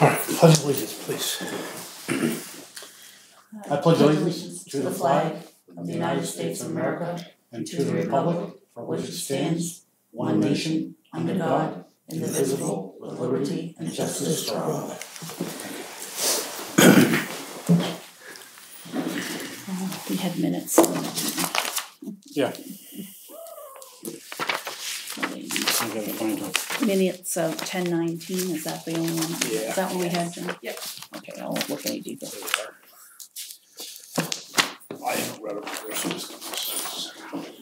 All right, pledge allegiance, please. I pledge allegiance to the flag of the United States of America and to the republic for which it stands, one nation, under God, indivisible, with liberty and justice for all. We had minutes. Yeah. Minutes of 10:19, is that the only one? Yeah. Is that what we had, Jen? Yep. Okay, I won't look any deeper. I haven't read it before, so just give me a second.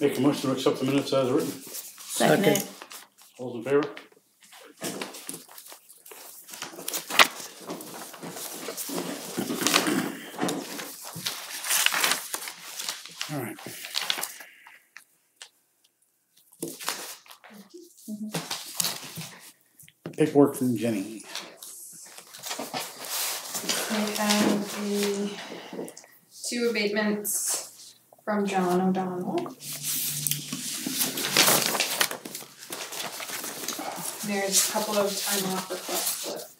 Make a motion to accept the minutes as written. Second. All those in favor? All right. Paperwork from Jenny. I have the 2 abatements from John O'Donnell. There's a couple of time off request slips.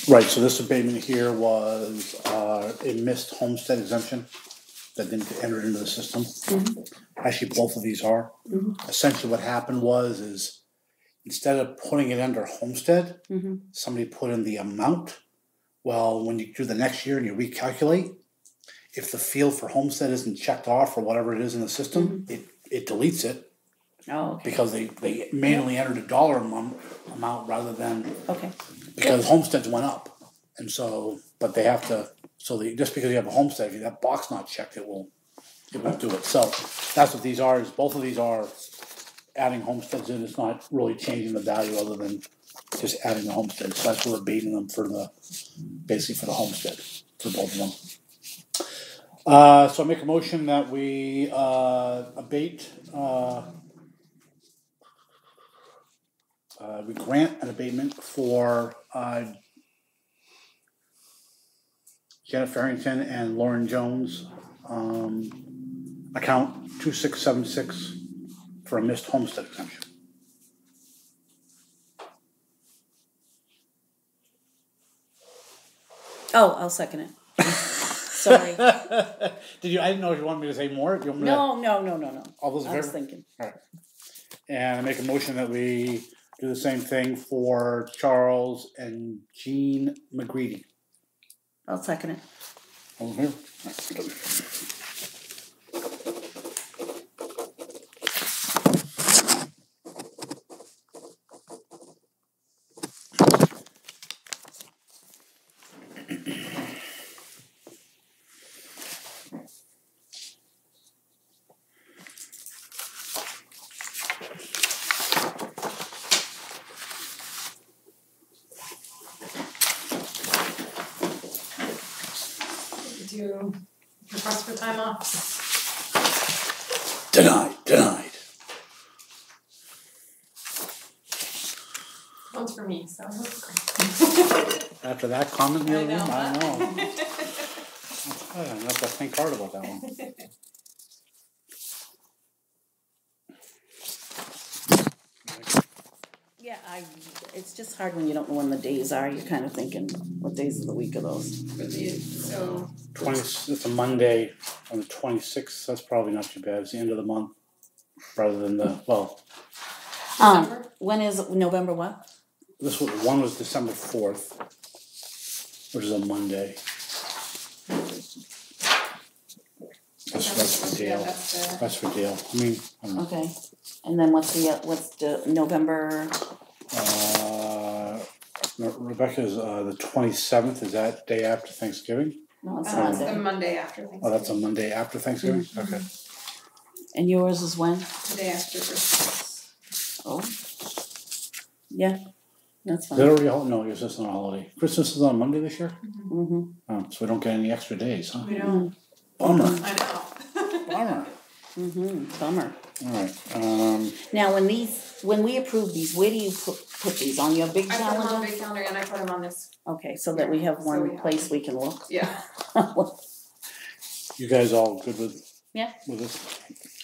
Right, so this abatement here was a missed homestead exemption that didn't get entered into the system. Mm-hmm. Actually, both of these are. Mm-hmm. Essentially what happened was instead of putting it under homestead, Mm-hmm. somebody put in the amount. Well, when you do the next year and you recalculate, if the field for homestead isn't checked off or whatever it is in the system, it deletes it Oh, okay. because they manually entered a dollar amount rather than Okay. because homesteads went up. And so, but they have to, just because you have a homestead, if you have that box not checked, it won't do it. So that's what these are, is both of these are adding homesteads in. It's not really changing the value other than just adding the homestead. So that's what we're abating them basically for the homestead, for both of them. So I make a motion that we abate, we grant an abatement for Janet Farrington and Lauren Jones, account 2676 for a missed homestead exemption. Oh, I'll second it. Sorry. Did you? I didn't know if you wanted me to say more. Do you want me No. All those in favor? I was thinking. All right. And I make a motion that we do the same thing for Charles and Jean McGreedy. I'll second it. All in favor? All right. Do request for time off. Denied. One's for me, so. After that comment in the I other room, know, I huh? don't know. I'm gonna have to think hard about that one. Yeah, it's just hard when you don't know when the days are, you're kind of thinking, what days of the week are those? So, 20, it's a Monday on the 26th, that's probably not too bad, it's the end of the month, rather than the, well, December? When is November what? one was December 4th, which is a Monday. That's for Dale. That's for Dale. I mean, I don't know. Okay, and then what's the November? Rebecca's the 27th. Is that day after Thanksgiving? No, it's It's Monday. the Monday after Thanksgiving. Oh, that's a Monday after Thanksgiving. Mm-hmm. Okay. And yours is when? The day after Christmas. Oh, yeah, that's Is fine. that already a holiday? No, it's just not a holiday. Christmas is on Monday this year? Mm-hmm. Oh, so we don't get any extra days, huh? We don't. Bummer. I know. Bummer. Mm-hmm. Bummer. All right. Now, when we approve these, where do you put these on your big I put them on the calendar? big calendar and I put them on this. Okay, so that we have So one we have- place we can look. Yeah. You guys all good with? Yeah. With this?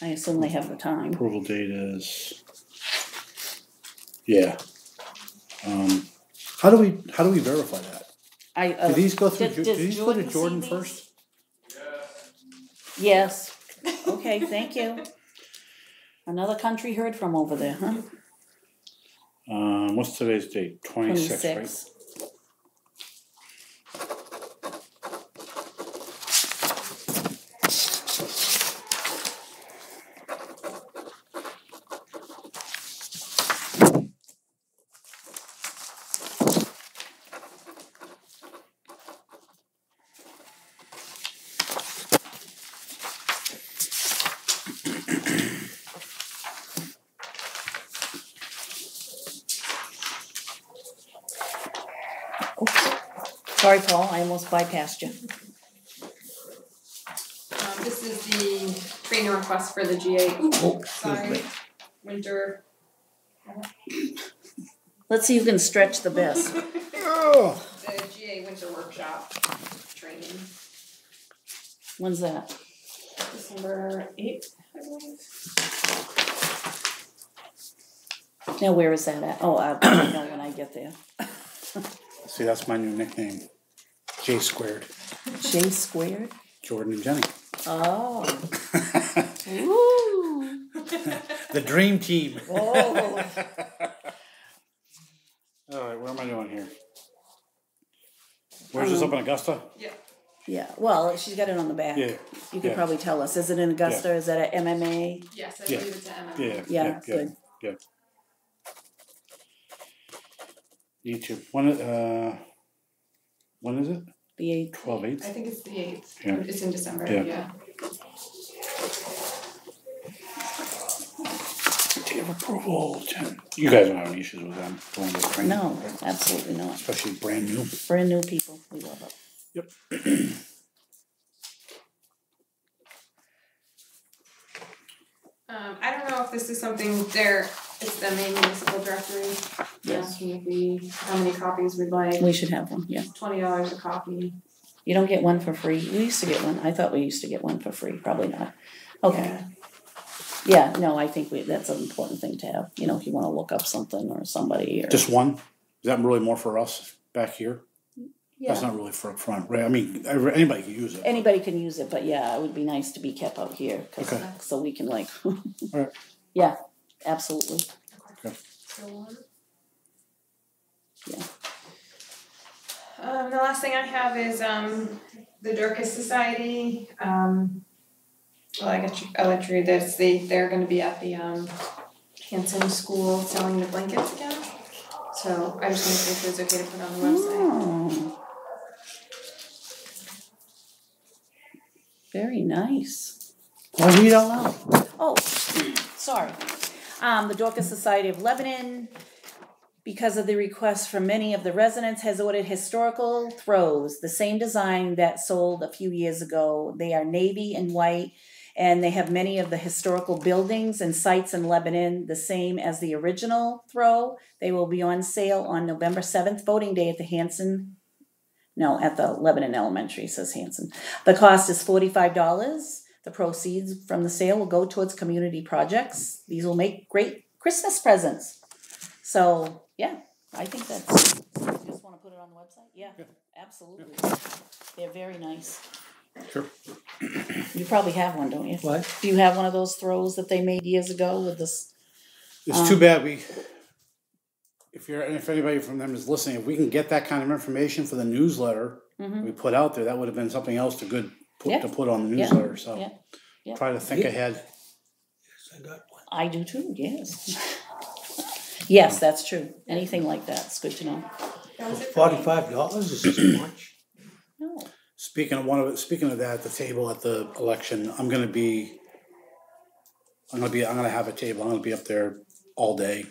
I assume they have the time. Approval date is. Yeah. How do we verify that? Do these go through? Do these go to Jordan see first? Yes. Okay, thank you. Another country heard from over there, huh? What's today's date? 26, right? 26. Sorry, Paul, I almost bypassed you. This is the training request for the GA. Ooh, sorry. Winter. Let's see who can stretch the best. The GA winter workshop training. When's that? December 8th, I believe. Now, where is that at? Oh, I'll know when I get there. See, that's my new nickname. J squared. J squared? Jordan and Jenny. Oh. Ooh. The dream team. Oh. All right, what am I doing here? Where's this up in Augusta? Yeah. Yeah, well, she's got it on the back. Yeah. You could probably tell us. Is it in Augusta? Is that at MMA? Yes, I Yeah. believe it's at MMA. Yeah, good. Yeah. Need to. When is it? The 8th. 12/8? I think it's the 8th. Yeah. It's in December, Yeah. yeah. Date of approval. 10. You guys don't have any issues with them doing this training? No, right? absolutely not. Especially brand new. Brand new people. We love it. Yep. I don't know if this is something it's the main municipal directory. Yes. Asking how many copies we'd like. We should have one, yeah. $20 a copy. You don't get one for free. We used to get one. I thought we used to get one for free. Probably not. Okay. Yeah, no, I think that's an important thing to have. You know, if you want to look up something or somebody. Or, Just one? Is that really more for us back here? yeah. That's not really for up front, right? I mean, anybody can use it. Anybody can use it, but yeah, it would be nice to be kept out here. Okay. So we can like. Alright. Yeah, absolutely. Okay. Yeah. The last thing I have is the Dorcas Society. Well, I'll let you read this. They're going to be at the Hanson School selling the blankets again. So I just want to make sure it's okay to put on the website. Oh. Very nice. I'll read out loud. Oh, sorry. The Dorcas Society of Lebanon, because of the request from many of the residents, has ordered historical throws, the same design that sold a few years ago. They are navy and white And they have many of the historical buildings and sites in Lebanon, the same as the original throw. They will be on sale on November 7th, voting day at the Lebanon Elementary, says Hanson. The cost is $45. The proceeds from the sale will go towards community projects. These will make great Christmas presents. So, yeah, I think that's, you just wanna put it on the website? Yeah, absolutely. They're very nice. Sure. You probably have one, don't you? What? Do you have one of those throws that they made years ago with this? It's too bad if anybody from them is listening, if we can get that kind of information for the newsletter we put out there, that would have been something else to put on the newsletter, so. Yeah. Try to think ahead. Yes, I got one. I do too, yes. Yes, that's true. Anything like that, it's good to know. $45 is too much. No. Speaking of that, the table at the election, I'm gonna have a table, I'm gonna be up there all day,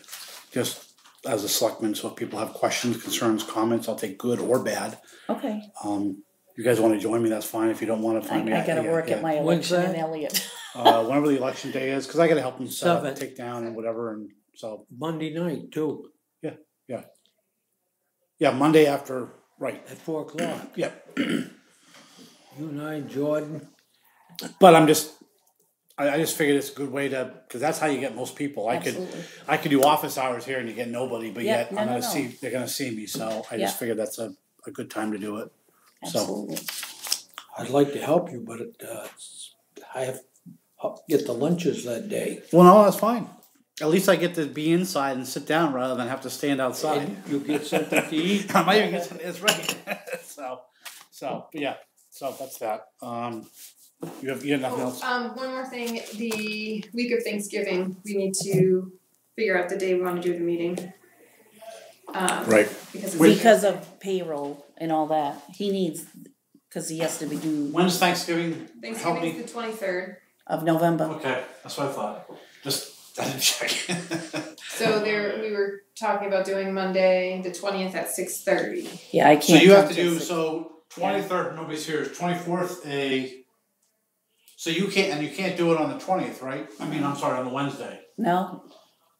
just as a selectman, so if people have questions, concerns, comments, I'll take good or bad. Okay. You guys wanna join me, that's fine, if you don't wanna find me. I gotta work at my When's election in that? Elliott. Whenever the election day is, cause I gotta help them set up, 7th. take down and whatever, and so, Monday night too, yeah, Monday after, right, at 4 o'clock. yeah. You and I, Jordan. But I just figured it's a good way to, cause that's how you get most people. Absolutely. I could do office hours here and you get nobody, but Yeah, yet no, I'm no, gonna no. see, they're gonna see me, so I just figured that's a good time to do it. So, Absolutely. I'd like to help you, but I have to get the lunches that day. well, no, that's fine. At least I get to be inside and sit down rather than have to stand outside. And you get something to eat. I might even get something, that's right. But yeah, so that's that. You have nothing else? One more thing, the week of Thanksgiving, we need to figure out the day we wanna do the meeting. Right. Because of payroll and all that, he needs, cause he has to be due When's Thanksgiving? Help me. Thanksgiving's the 23rd. of November. Okay, that's what I thought. I didn't check. So we were talking about doing Monday, the 20th at 6:30. Yeah, I can't. So you have come to till do, 6. so 23rd, nobody's here, 24th, so you can't do it on the 20th, right? I mean, I'm sorry, on the Wednesday. No,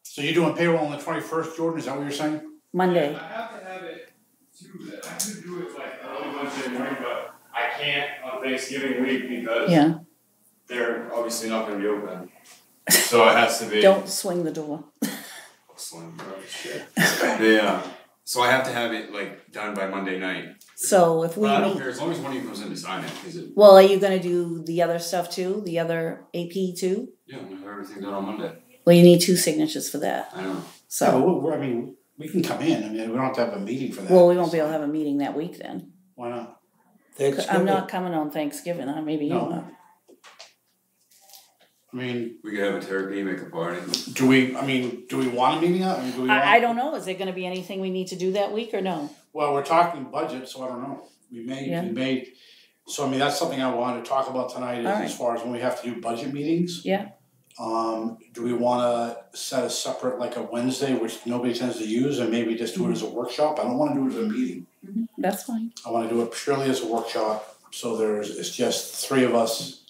So you're doing payroll on the 21st, Jordan, is that what you're saying? Monday. I have to have it Tuesday. I could do it like early Wednesday morning, but I can't on Thanksgiving week because Yeah, they're obviously not gonna be open. So it has to be. don't swing the door. Slim, bro, shit. So I have to have it like done by Monday night. So if we But I don't meet, care as long as one of you comes in to sign it, because it. well, are you gonna do the other stuff too, the other AP too? Yeah, I'm gonna have everything done on Monday. Well, you need 2 signatures for that, I know. so, we can come in, I mean, we don't have to have a meeting for that. well, we won't be able to have a meeting that week then. Why not? I'm not coming on Thanksgiving, maybe you No. are. I mean, We could have a turkey, make a party. do we want a meeting out? I mean, do we want? I don't know, is there gonna be anything we need to do that week or no? Well, we're talking budget, so I don't know. Yeah. So I mean, that's something I wanted to talk about tonight, is Alright. as far as when we have to do budget meetings. Yeah. Do we wanna set a separate, like a Wednesday, which nobody tends to use, and maybe just do it as a workshop? I don't wanna do it as a meeting. That's fine. I wanna do it purely as a workshop, so it's just 3 of us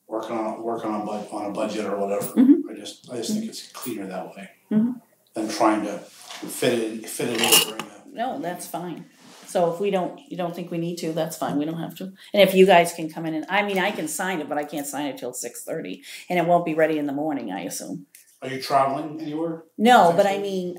working on a budget or whatever. Mhm. I just think it's cleaner that way. Mhm. Than trying to fit it in during a. No, that's fine. So if you don't think we need to, that's fine, we don't have to. And if you guys can come in and, I can sign it, but I can't sign it till 6:30, and it won't be ready in the morning, I assume. Are you traveling anywhere? No, but I mean,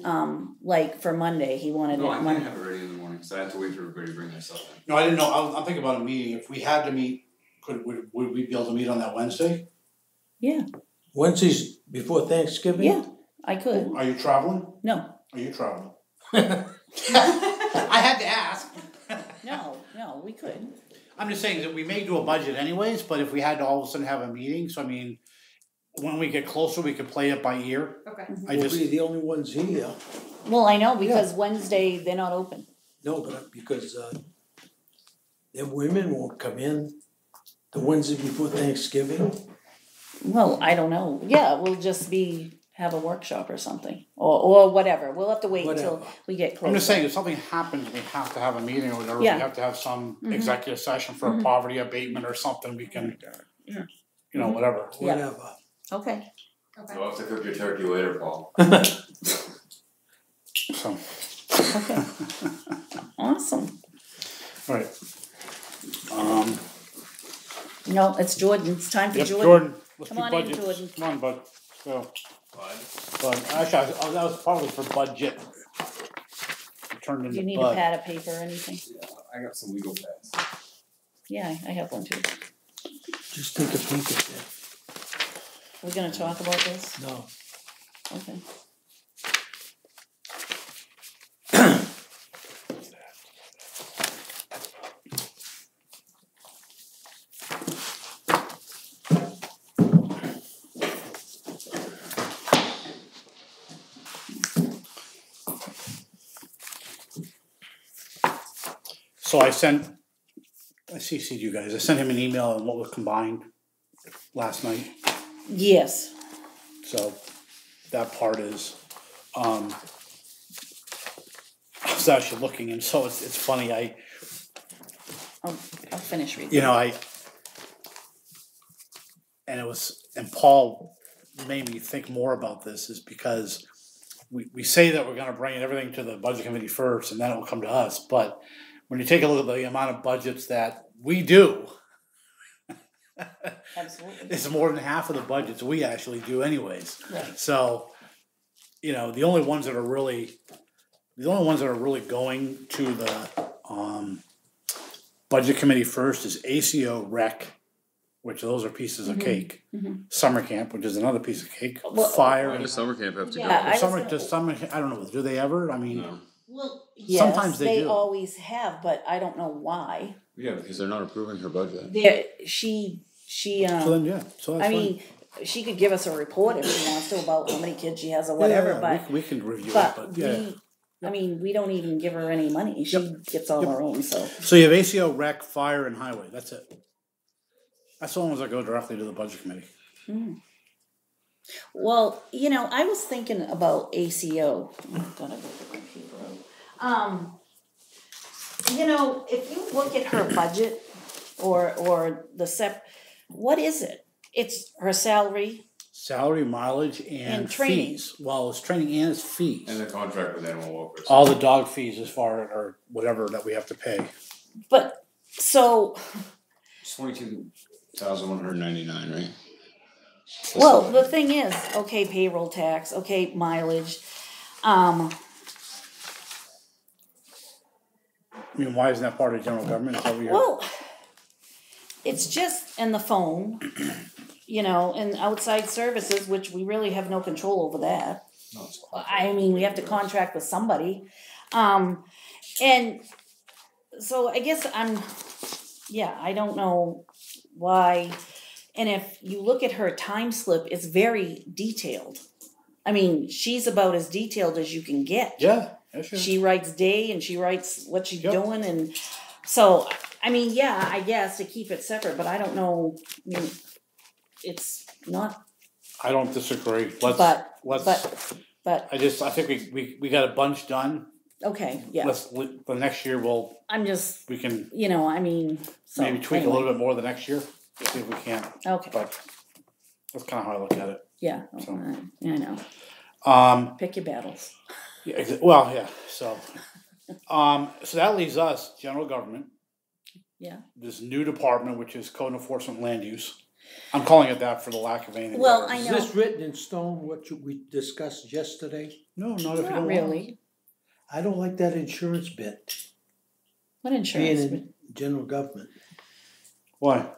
like for Monday, he wanted No, it I can't Monday. have it ready in the morning, so I have to wait for everybody to bring their stuff in. No, I didn't know, I'm thinking about a meeting, if we had to meet, would we be able to meet on that Wednesday? Yeah, Wednesdays before Thanksgiving? yeah, I could. Are you traveling? No, Are you traveling? I had to ask. no, we could. I'm just saying that we may do a budget anyways, but if we had to all of a sudden have a meeting, so I mean, when we get closer, we could play it by ear. Okay. We'll be the only ones here. Well, I know, because Wednesday, they're not open. No, but because the women won't come in the Wednesday before Thanksgiving. Well, I don't know. Yeah, we'll just have a workshop or something, or whatever. We'll have to wait until Whatever. we get closer. I'm just saying, if something happens, we have to have a meeting or whatever, we Yeah. have to have some executive session for a poverty abatement or something, we can. Yeah. you know, Mhm. whatever. Yeah. whatever. Okay, Okay. You'll have to cook your turkey later, Paul. So, okay. Awesome. alright. No, it's Jordan, it's time for Yep, Jordan. Jordan, let's Come do on in, budgets. Jordan. Come on, bud, so, Bud. but actually, that was probably for budget. It turned Do into you need a bud. pad of paper or anything? Yeah, I got some legal pads. Yeah, I have one too. Just take a peek at that. We're gonna talk about this? No. Okay. So I CC'd you guys, I sent him an email on what was combined last night, Yes, so that part is, I was actually looking, and so it's funny, I'll finish reading. you know, and Paul made me think more about this, is because we say that we're gonna bring everything to the budget committee first, and then it will come to us, but when you take a look at the amount of budgets that we do, Absolutely. it's more than half of the budgets we actually do anyways. Right. So, you know, the only ones that are really going to the budget committee first is ACO rec, which those are pieces of cake. Mhm. Summer camp, which is another piece of cake. Well, Fire. Why does summer camp have to go? Yeah, I was Summer, gonna- does summer, I don't know, do they ever? I mean, No. Well, Sometimes yes, they they do. always have, but I don't know why. Yeah, because they're not approving her budget. She, so then, yeah, so that's I fine. mean, she could give us a report if she wants to about how many kids she has or whatever, Yeah, but, we can review it, but but yeah. I mean, we don't even give her any money, she gets all her own, so. So you have ACO, rec, fire, and highway, that's it. That's the ones that go directly to the budget committee. Well, you know, I was thinking about ACO. I'm gonna go to my paper out. You know, if you look at her budget or the what is it? It's her salary. Salary, mileage, and And training. fees. Well, it's training and it's fees. And the contract with animal welfare. All the dog fees as far, or whatever that we have to pay. But so, It's 22,199, right? well, the thing is, okay, payroll tax, okay, mileage. I mean, why isn't that part of general government? Is that what you're- Well, it's just in the phone, you know, and outside services, which we really have no control over that. No, it's I mean, we have to contract with somebody. And so I guess I don't know why. And if you look at her time slip, it's very detailed. I mean, she's about as detailed as you can get. Yeah, sure. She writes day and she writes what she's Yep. doing, and so I mean, yeah, I guess to keep it separate, but I don't know. I mean, it's not. I don't disagree. But I think we got a bunch done. okay, yeah. The next year I'm just, we can you know, I mean, so maybe tweak anyway. a little bit more the next year. See if we can. Okay, But that's kind of how I look at it. yeah, So. I know. Pick your battles. Yeah, well, yeah. So that leaves us general government. Yeah. This new department, which is code enforcement land use. I'm calling it that for the lack of anything. Well, better. I Is know. this written in stone, what we discussed yesterday? No, not if you Not don't really. I don't like that insurance bit, What being insurance? in general government. Why?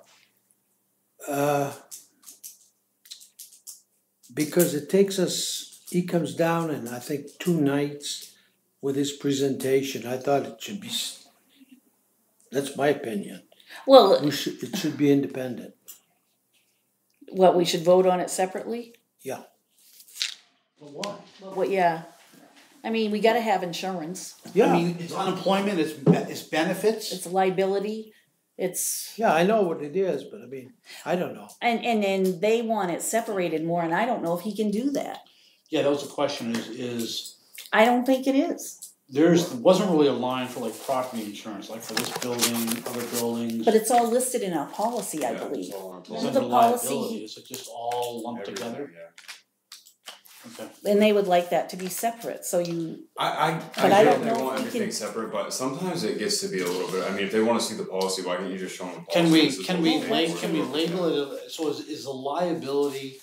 Because it takes us, he comes down in, I think, 2 nights with his presentation. I thought it should be, that's my opinion. Well, It should be independent. what, we should vote on it separately? Yeah. Why? What, yeah. I mean, we gotta have insurance. Yeah, I mean, it's unemployment. It's benefits. It's liability. It's, yeah, I know what it is, but I mean, I don't know. and then they want it separated more, and I don't know if he can do that. Yeah, that was the question. Is I don't think it is. wasn't really a line for like property insurance, like for this building, other buildings. But it's all listed in our policy, I Yeah, believe. it's all on It's policy. Under under the policy, liability, is it just all lumped Everything, together? yeah. Okay. And they would like that to be separate, so you, I But I don't get they know want if we everything can- separate, but sometimes it gets to be a little bit, I mean, if they wanna see the policy, why can't you just show them the policy? Can we, This is can what we, we're la- for. can we label it, so is the liability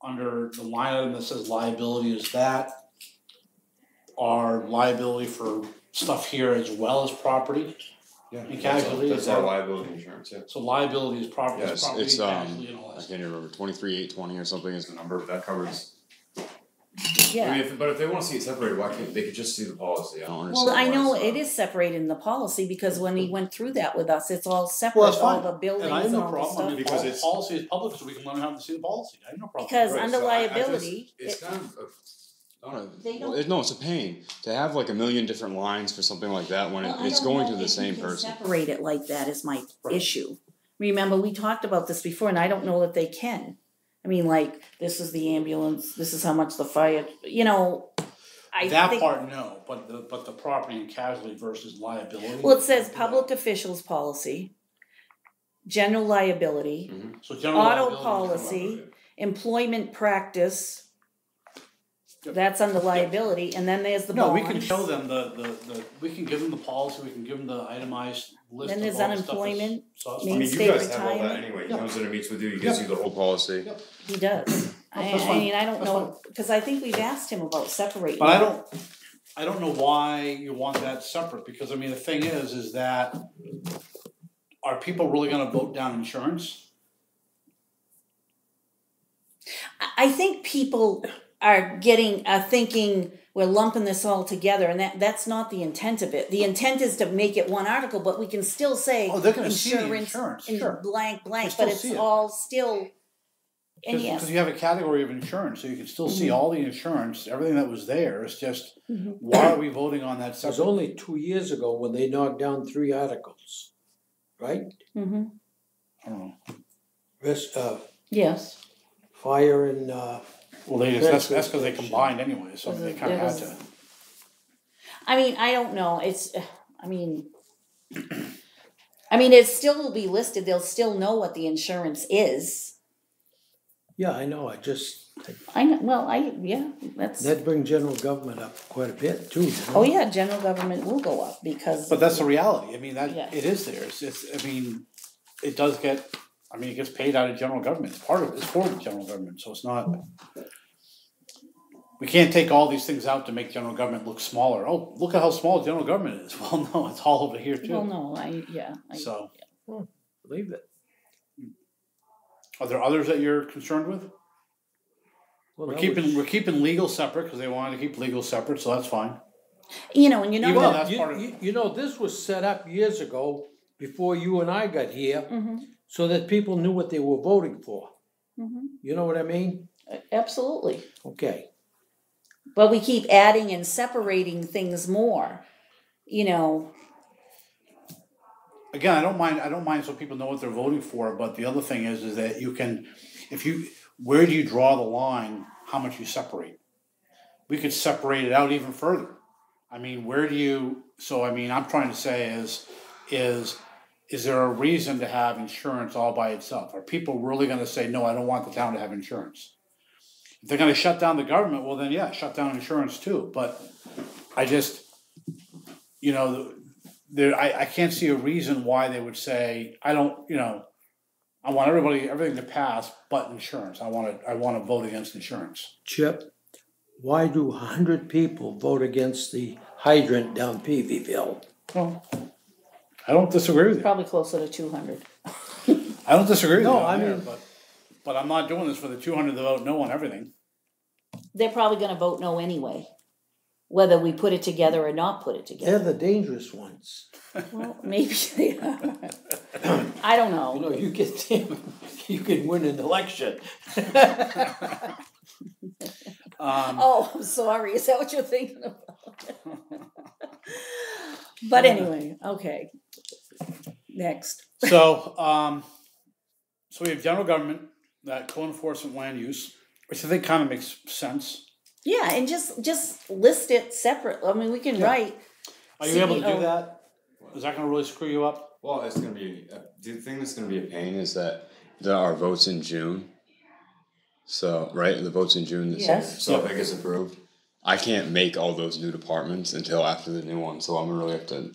under the line item that says liability, is that our liability for stuff here as well as property? Yeah, And that's casualty, that's is our that- liability insurance, yeah. So liability is property, Yeah, is property, it's, casualty and all I that. can't even remember, 23,820 or something is the number, but that covers. I yeah. mean, but if they wanna see it separated, why can't, they could just see the policy, I don't understand Well, I why know it's, it is separated in the policy, because when he went through that with us, it's all Well, separate, that's all fine, the buildings and I have and no all the problem, I stuff. mean, Because the it's- policy is public, so we can let them have to see the policy, I have no problem. Because Right, under so I just- liability, it's kind of I don't know, They well, don't- no, it's a pain to have like a million different lines for something like that when Well, I it's don't going know to the if same you can person. separate it like that is my Right. issue. Remember, we talked about this before, and I don't know that they can. I mean, like, this is the ambulance, this is how much the fire, you know, I That think. part, no, but the property and casualty versus liability. Well, it says public officials policy, general liability, So general auto liability. policy, employment practice. Yep. That's under liability, and then there's the No, bonds. we can show them we can give them the policy, we can give them the itemized list Then of there's all the stuff that's- unemployment, so that's I fine. mean, State you guys have all that retirement. anyway, he Yeah. comes in and meets with you, he gives you the whole policy. Yep. He does. That's I fine. mean, I don't That's know, because I think we've asked him about separating. But it. I don't know why you want that separate, because I mean, the thing is that are people really gonna vote down insurance? I think people are thinking we're lumping this all together, and that's not the intent of it. The intent is to make it one article, but we can still say Oh, they're gonna see the insurance insurance, and sure. blank, They but still it's see it. all still. And yes, Because you have a category of insurance, so you can still see Mhm. all the insurance, everything that was there, it's just, Mhm. why are we voting on that It was separate? only 2 years ago when they knocked down 3 articles, right? Mhm. I don't know. Yes. Fire and, Well, that's because they combined anyway, so they kinda There had was- to. I mean, I don't know. I mean, it still will be listed. They'll still know what the insurance is. yeah, I know, I know. Well, that's. that'd bring general government up quite a bit too, you know? Oh yeah, general government will go up because. But that's the reality, I mean, Yeah. it is there, I mean, it does get, it gets paid out of general government, it's part of, it's for the general government, so it's not. We can't take all these things out to make general government look smaller, oh, look at how small general government is, well, no, it's all over here Well, too, no, so. Believe it. Are there others that you're concerned with? Well, We're that was- keeping legal separate, because they wanted to keep legal separate, so that's fine. You know, and you know Well, that. that's part of- You know, this was set up years ago, before you and I got here, Mhm, so that people knew what they were voting for. mhm. You know what I mean? Absolutely. Okay. But we keep adding and separating things more. You know. Again, I don't mind so people know what they're voting for, but the other thing is that you can, where do you draw the line, how much you separate? We could separate it out even further. I mean, where do you, I'm trying to say is there a reason to have insurance all by itself? Are people really gonna say, no, I don't want the town to have insurance? If they're gonna shut down the government, well then, yeah, shut down insurance too, but I just, I can't see a reason why they would say, I want everything to pass but insurance. I wanna vote against insurance. Chip, why do 100 people vote against the hydrant down Peavyville? Well, I don't disagree with you. Probably closer to 200. I don't disagree with you No, on I there, mean- but I'm not doing this for the 200 to vote no on everything. They're probably going to vote no anyway, whether we put it together or not put it They're together. the dangerous ones. Well, maybe they are. I don't know. You know, you get them, you can win an election. Oh, I'm sorry. Is that what you're thinking about? But anyway, okay. Next. So we have general government, that co-enforcement land use, which I think kind of makes sense. Yeah, and just list it separate, I mean, we can Yeah. write. Are you able to do CEO. that? Is that gonna really screw you up? Well, it's gonna be, the thing that's gonna be a pain is that there are votes in June. So, right, the votes in June this year, Yes. so if that gets approved, I can't make all those new departments until after the new one, so I'm gonna really have to,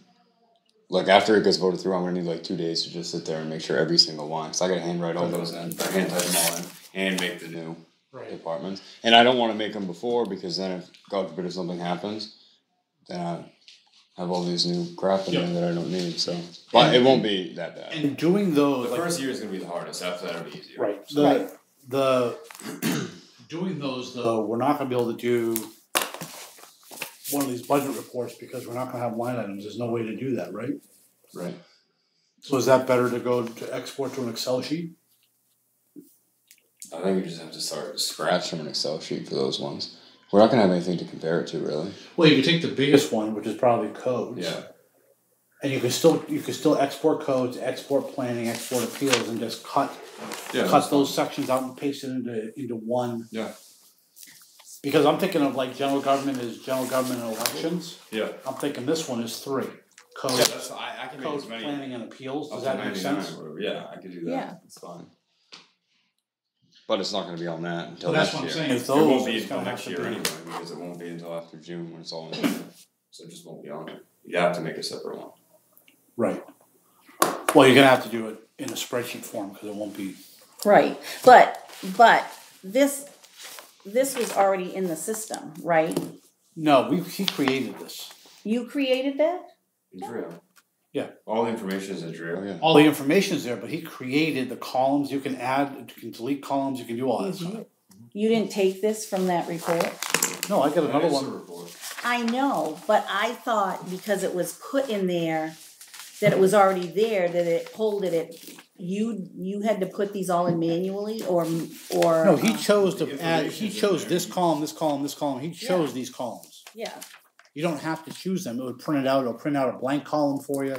like, after it gets voted through, I'm gonna need like 2 days to just sit there and make sure every single line, so I gotta handwrite all those in, hand type them all in, and make the new departments. And I don't wanna make them before, because then if, God forbid, if something happens, then I have all these new crap in there that I don't need, so. But it won't be that bad. And doing those, The like, first year is gonna be the hardest, after that it'll be easier. right, Right. the doing those though, we're not gonna be able to do one of these budget reports because we're not gonna have line items, there's no way to do that, right? Right. So is that better to go to export to an Excel sheet? I think we just have to start scratch from an Excel sheet for those ones. We're not gonna have anything to compare it to, really. Well, you could take the biggest one, which is probably codes. Yeah. And you could still export codes, export planning, export appeals, and just cut those sections out and paste it into one. Yeah. Because I'm thinking of like general government is general government and elections. Yeah. I'm thinking this one is 3. Yeah, Code, that's, I can make codes, as many. planning and appeals, does Up to that make 99 sense? or whatever. Yeah, I could do that. Yeah. It's fine. But it's not gonna be on that until Well, that's next what I'm year. saying, It won't those, be it's until gonna next have to year be- anyway, because it won't be until after June when it's all in there. So it just won't be on it. You have to make a separate one. Right. Well, you're gonna have to do it in a spreadsheet form, cause it won't be, Right, but this was already in the system, right? no, he created this. You created that? In Trio. Yeah. All the information is in Trio. Yeah. All the information's there, but he created the columns, you can add, you can delete columns, you can do all that stuff. You didn't take this from that report? No, I got another That is a one. report. I know, but I thought because it was put in there, that it was already there, that it pulled it, you had to put these all in manually, or? No, he chose to The add, he information's in chose there. this column, this column, this column, he chose these columns. Yeah, You don't have to choose them, it would print it out, it'll print out a blank column for you.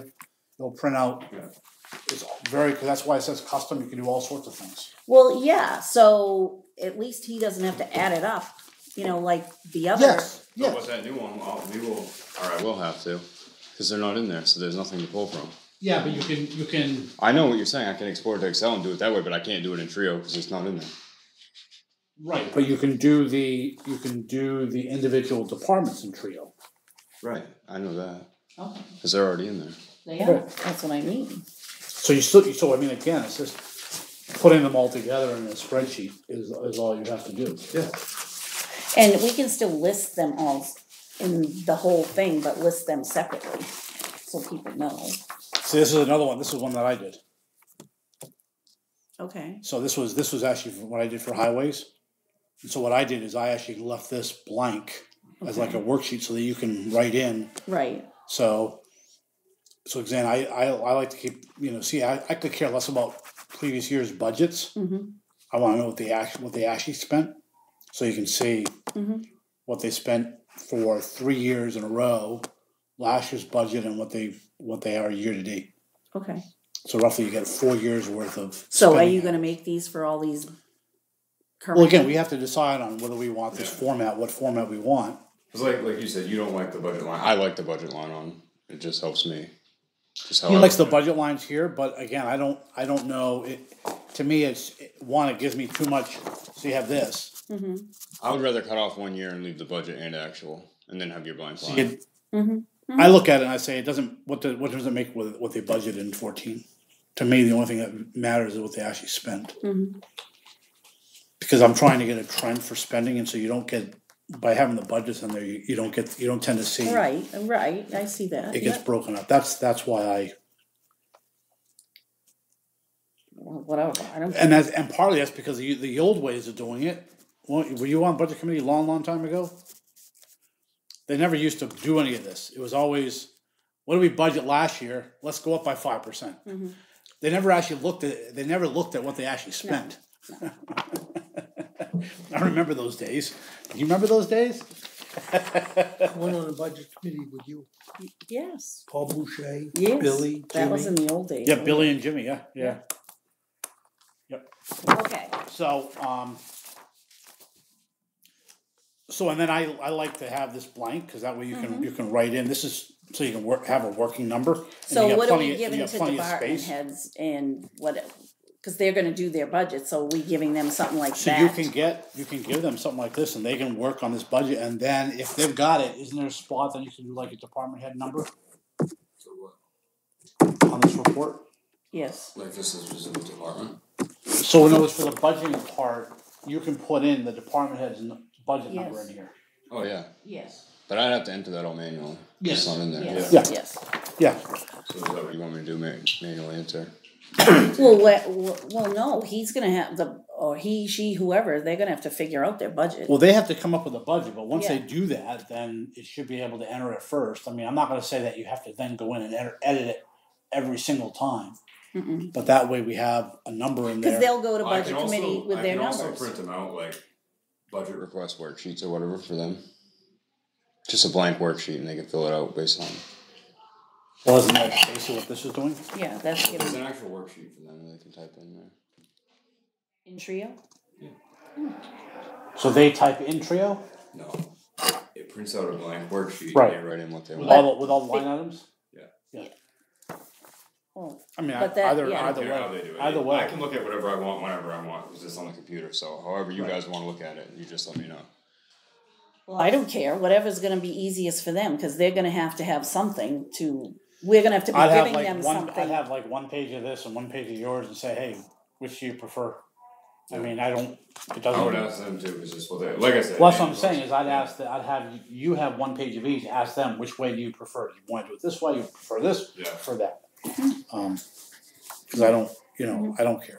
It'll print out, Yeah. it's very, cause that's why it says custom, you can do all sorts of things. well, yeah, so at least he doesn't have to add it up, like the other. Yes, So yes, what's that new one? We will, or I will have to, because they're not in there, so there's nothing to pull from. yeah, but you can, I know what you're saying. I can export it to Excel and do it that way, but I can't do it in Trio because it's not in there. right, but you can do the individual departments in Trio. Right. I know that Okay. because they're already in there. Yeah, that's what I mean. So so I mean, again, it's just putting them all together in a spreadsheet is all you have to do. Yeah. And we can still list them all in the whole thing, but list them separately, so people know. See, this is another one, this is one that I did. Okay. So this was actually what I did for highways. And so what I did is I actually left this blank as like a worksheet so that you can write in. Right. So again, I like to keep, I could care less about previous year's budgets. Mm-hmm. I wanna know what they actually spent. So you can see Mm-hmm. what they spent for 3 years in a row, last year's budget and what they are year to date. Okay. So roughly you get 4 years worth of So are spending. you gonna make these for all these current? Well, again, we have to decide on whether we want this format, what format we want. It's like you said, you don't like the budget line. I like the budget line on. It just helps me. Just how He I likes the look at it. budget lines here, but again, I don't know, to me, it gives me too much, so you have this. Mm-hmm. I would rather cut off 1 year and leave the budget and actual, and then have your blank So line. you get, Mm-hmm. I look at it and I say, it doesn't, what does it make with what they budgeted in 14? To me, the only thing that matters is what they actually spent. Mm-hmm. Because I'm trying to get a trend for spending, and so you don't get, by having the budgets in there, you don't tend to see. Right, I see that. It gets Yep. broken up, that's why Well, whatever, I don't. and partly that's because the old ways of doing it. Were you on budget committee a long time ago? They never used to do any of this. It was always, what did we budget last year? Let's go up by 5%. Mm-hmm. They never actually looked at what they actually spent. I remember those days. Do you remember those days? I went on a budget committee with you, Yes, Paul Boucher, yes. Billy, That was in Jimmy. the old days. Yeah, wasn't Billy it? and Jimmy, yeah. Okay, So, So, and then I like to have this blank, cause that way you can write in, this is, so you can have a working number. and you So got what are plenty we of- and you giving got to plenty of department space. heads and what, cause they're gonna do their budget, so are we giving them something like So that? you can give them something like this and they can work on this budget, and then if they've got it, isn't there a spot that you can do like a department head number So what? on this report? Yes, Like this is just a department? So in other words, for the budgeting part, you can put in the department head's budget number Yes. in here. Oh, yeah. yes, But I'd have to enter that all manually. Yes. It's not in there. yes, Yeah. yes. Yeah, So is that what you want me to do, manually enter? Well, no, he's gonna have or he, she, whoever, they're gonna have to figure out their budget. well, they have to come up with a budget, but once they Yeah. do that, then it should be able to enter it first. I mean, I'm not gonna say that you have to then go in and edit it every single time. Mm-mm. But that way we have a number in there. Cause they'll go to I budget can also- committee with their I can also numbers. print them out like budget request worksheets or whatever for them. Just a blank worksheet and they can fill it out based on. Well, isn't that basically what this is doing? Yeah, that's There's given an actual worksheet for them and they can type in there. in Trio. So they type in Trio No, it prints out a blank worksheet. Right. And they write in what they with want. all the line items? Oh, I mean, But that- either yeah. I don't either care how way. they do it. Either way. I can look at whatever I want whenever I want because it's on the computer. So however you Right. guys want to look at it, you just let me know. well, I don't care, whatever's gonna be easiest for them, cause they're gonna have something we're gonna have to be I'd have giving them like one. something. I'd have like one page of this and one page of yours, and say, hey, which do you prefer? I mean, I don't. It doesn't. I would ask them too. It's just what they like. I said. Well, that's what I'm saying is I'd ask that I'd have you have one page of each. Ask them which way do you prefer? Do you want to do it this way? You prefer this? Yeah. Prefer that? Because I don't. I don't care.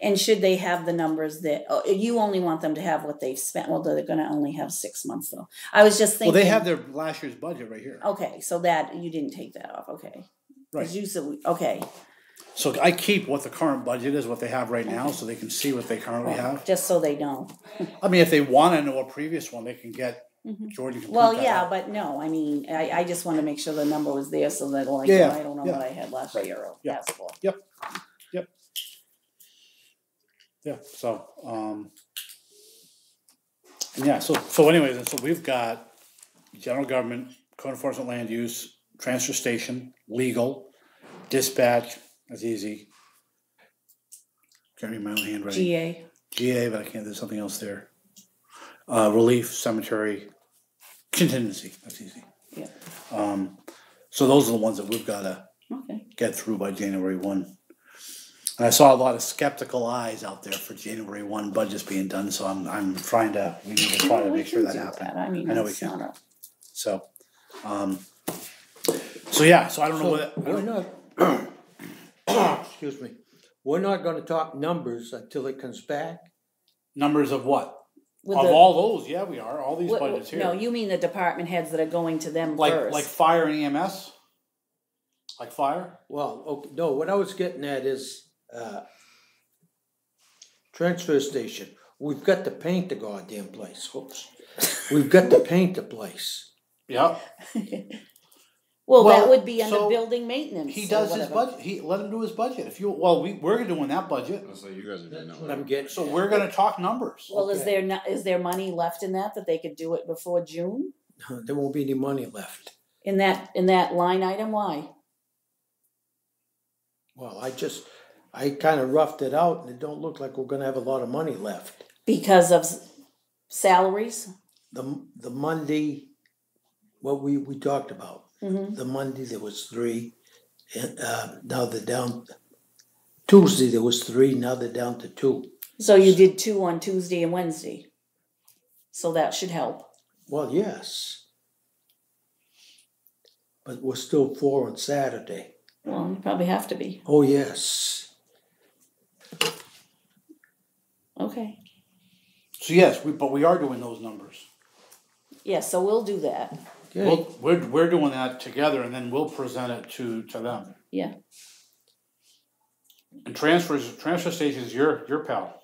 And should they have the numbers that, you only want them to have what they've spent, well, they're gonna only have 6 months though. I was just Well, thinking. they have their last year's budget right here. Okay, so that, you didn't take that off, okay. 'Cause Right. you said, okay, So I keep what the current budget is, what they have right now, so they can see what they currently have. just so they know. I mean, if they want to know a previous one, they can get Jordan. Can Well, print that yeah, out. but no, I mean, I just wanna make sure the number was there so that like, Yeah, I don't know yeah. what I had last Right. year or Yeah. asked for. Yeah. So yeah. So anyways, and so we've got general government, code enforcement, land use, transfer station, legal, dispatch. That's easy. Can't read my own handwriting. GA, GA, but I can't. There's something else there. Relief, cemetery, contingency. That's easy. Yeah. So those are the ones that we've got to okay. get through by January 1. And I saw a lot of skeptical eyes out there for January 1 budgets being done, so I'm trying to. We need to try to Well, we make sure can that do happens. I mean, I know we it's can. not So, so yeah. So I don't know what. We're not, excuse me, we're not gonna talk numbers until it comes back. Numbers of what? with Of the- all those, yeah, we are. All these what- budgets here. No, you mean the department heads that are going to them like first. fire and EMS. Like fire. Well, okay, no, what I was getting at is, transfer station, we've got to paint the goddamn place, oops. We've got to paint the place. Yeah. Well, that Well, would be under so building maintenance. He or does his whatever. budget. He let him do his budget. If you we're doing that budget, So you guys are doing That's that. what I'm getting. so we're gonna talk numbers. Well, Okay. is there money left in that they could do it before June? There won't be any money left. In that line item, why? Well, I kinda roughed it out and it don't look like we're gonna have a lot of money left. Because of salaries? The Monday, what we talked about, Mm-hmm. the Monday there was 3, and, now they're down, Tuesday there was 3, now they're down to 2. So you did 2 on Tuesday and Wednesday. So that should help. Well, yes. But we're still 4 on Saturday. Well, you probably have to be. Oh, yes. Okay. So yes, but we are doing those numbers. Yeah, so we'll do that. Okay. We're doing that together, and then we'll present it to them. Yeah. And transfer station's your pal.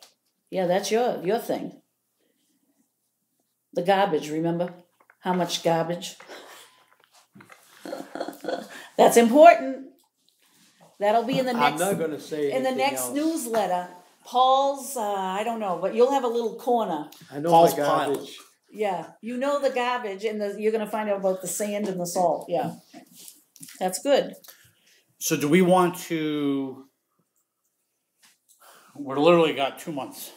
Yeah, that's your thing. The garbage, remember? How much garbage? That's important. That'll be in the I'm next not gonna say in the anything next else. newsletter. Paul's I don't know, but you'll have a little corner. I know Paul's my pile. garbage. Yeah, you know the garbage and you're gonna find out about the sand and the salt, yeah. That's good. So do we want to? We're literally got 2 months.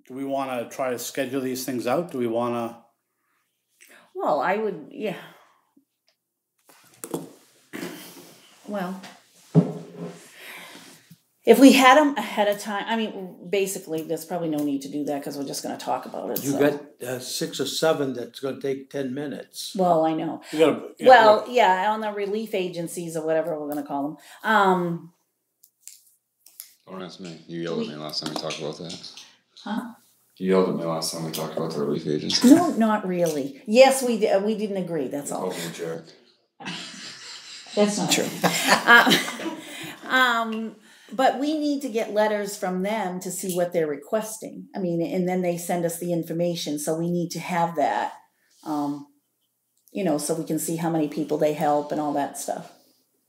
Do we wanna try to schedule these things out? Do we wanna? Well, I would, yeah. Well, if we had them ahead of time, I mean, basically, there's probably no need to do that, cause we're just gonna talk about it, You so. got 6 or 7 that's gonna take 10 minutes. Well, I know. We gotta. Yeah, Well, yeah, on the relief agencies or whatever we're gonna call them. Don't ask me. You yelled at me last time we talked about that. Huh? You yelled at me last time we talked about the relief agency. No, not really. Yes, we did, we didn't agree, that's all. You called me a jerk. That's not true. But we need to get letters from them to see what they're requesting. I mean, and then they send us the information, so we need to have that. You know, so we can see how many people they help and all that stuff.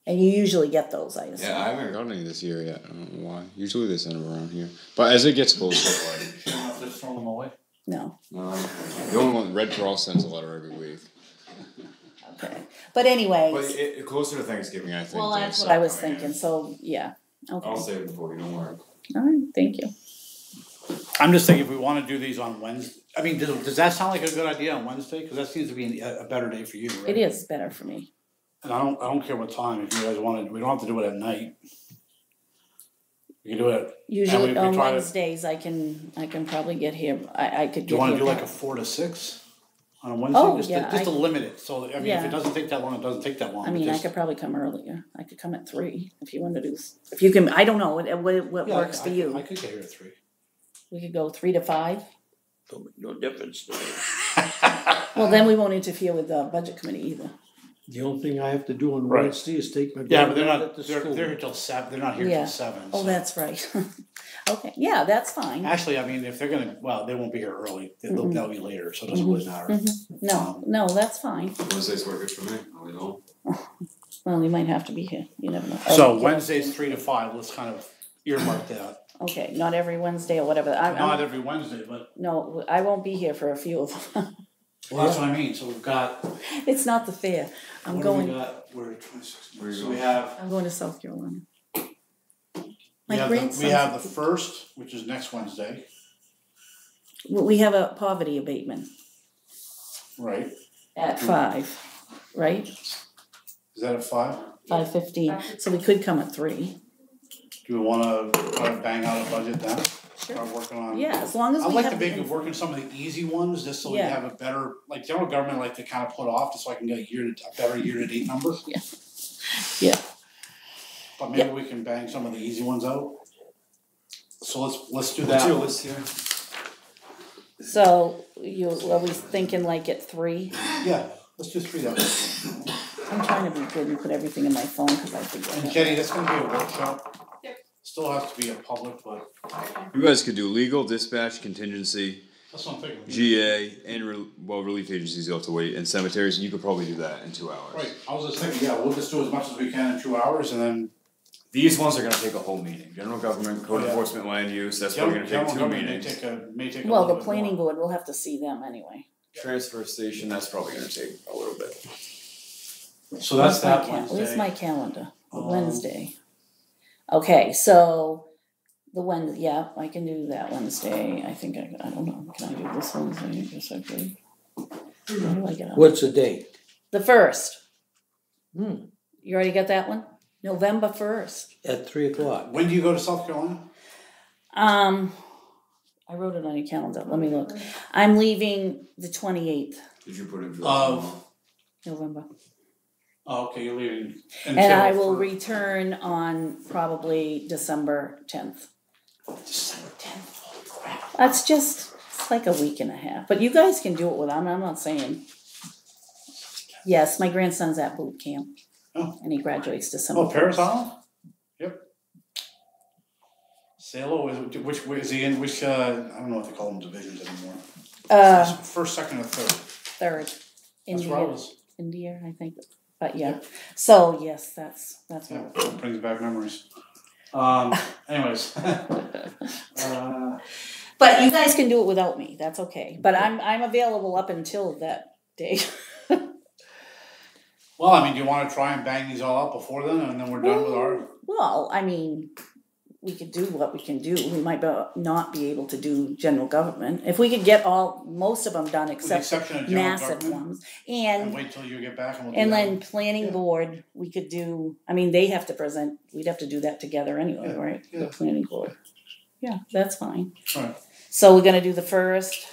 And you usually get those, I assume. Yeah, I haven't gotten any this year yet. I don't know why. Usually they send them around here. But as it gets closer, like, You don't have to throw them away. No, the only one, Red Cross sends a letter every week. okay. But anyways, But closer to Thanksgiving, I think. well, they that's what start I was coming in. thinking, so, yeah, okay. I'll save it for you, don't worry. All right, thank you. I'm just thinking if we wanna do these on Wednesday, I mean, does that sound like a good idea on Wednesday? Cause that seems to be a better day for you, right? It is better for me. And I don't care what time, if you guys wanna, we don't have to do it at night. We can do it, Usually we on try to- Wednesdays, I can probably get here, I could do you get wanna here. do like a 4 to 6 on a Wednesday? Oh, Just yeah, to limit it, so, I mean, if Yeah. it doesn't take that long, it doesn't take that long. I mean, I Just- could probably come earlier. I could come at 3 if you want to do, if you can, I don't know, what Yeah, works for I you. could get here at 3. We could go 3 to 5. Don't make no difference to me. Well, then we won't interfere with the budget committee either. The only thing I have to do on Right. Wednesday is take my Yeah, but they're granddaughter not, to they're school. here till 7, they're not here Yeah. till 7. Oh, so. that's right. Okay, yeah, that's fine. Actually, I mean, if they're gonna, well, they won't be here early, that'll be later, so it doesn't really matter. No, that's fine. Wednesdays work good for me. I'll be home. Well, you might have to be here. You never know. So Okay. Wednesday's 3 to 5, let's kind of earmark that. Okay, not every Wednesday or whatever. Not every Wednesday, but, No, I won't be here for a few of them. well, that's what I mean, so we've got, It's not the fair. I'm what do we going, got, we're at 26. Where you So going? we have, I'm going to South Carolina. we My have, we grandson's- have the 1st, which is next Wednesday, Well, we have a poverty abatement right? at 5, right? Is that at 5? 5:15, so we could come at 3. Do we wanna try to bang out a budget then? Sure. Start working on. Yeah, as long as I'd we like to have. maybe work on some of the easy ones, just so we Yeah. have a better, like general government like to kind of put off, just so I can get a better year-to-date number. Yeah. But maybe we can bang some of the easy ones out. So let's do that. What's your list here? So are we thinking like at 3? Yeah, let's do 3 then. I'm trying to be good and put everything in my phone because I And forget. Jenny, that's gonna be a workshop. Yep. Still has to be a public, but You guys could do legal, dispatch, contingency, that's what I'm thinking. GA, and relief agencies you'll have to wait, and cemeteries, and you could probably do that in 2 hours. Right, I was just thinking, yeah, we'll just do as much as we can in 2 hours and then. These ones are gonna take a whole meeting. General government, code Oh, yeah. enforcement, land use, that's probably General gonna take 2 government meetings. may take a Well, little the bit planning more. board, we'll have to see them anyway. Transfer station, that's probably gonna take a little bit. So that's that Where's Wednesday. my calendar? Wednesday. Okay, so the Wednesday, yeah, I can do that Wednesday. I think I don't know, can I do this Wednesday? Yes, I could. How do I get on? What's the date? The 1st. Hmm, You already got that one? November 1st. at 3:00. When do you go to South Carolina? I wrote it on your calendar. Let me look. I'm leaving the 28th Did you put in? Of, November. oh, okay, you're leaving. And I will for- return on probably December 10th. December 10th, holy crap. That's just, it's like a week and a half. But you guys can do it without me. I'm not saying. Yes, my grandson's at boot camp. Oh. And he graduates December. Oh, Paris 1st. Island? Yep. Salo, is he in, which, I don't know what they call them divisions anymore. First, second, or third. 3rd. That's where I India, was. India, I think. But yeah. So yes, that's Yeah, what. brings back memories. Anyways. But you guys can do it without me, that's okay, but I'm available up until that day. Well, I mean, do you wanna try and bang these all out before then, and then we're done with our? Well, I mean, we could do what we can do, we might not be able to do general government, if we could get most of them done With the except exception of general massive government, ones, and wait till you get back and we'll do and that. then planning Yeah. board, we could do, I mean, they have to present, we'd have to do that together anyway, Yeah, right? yeah. The planning board. Yeah, that's fine. Alright, So we're gonna do the first,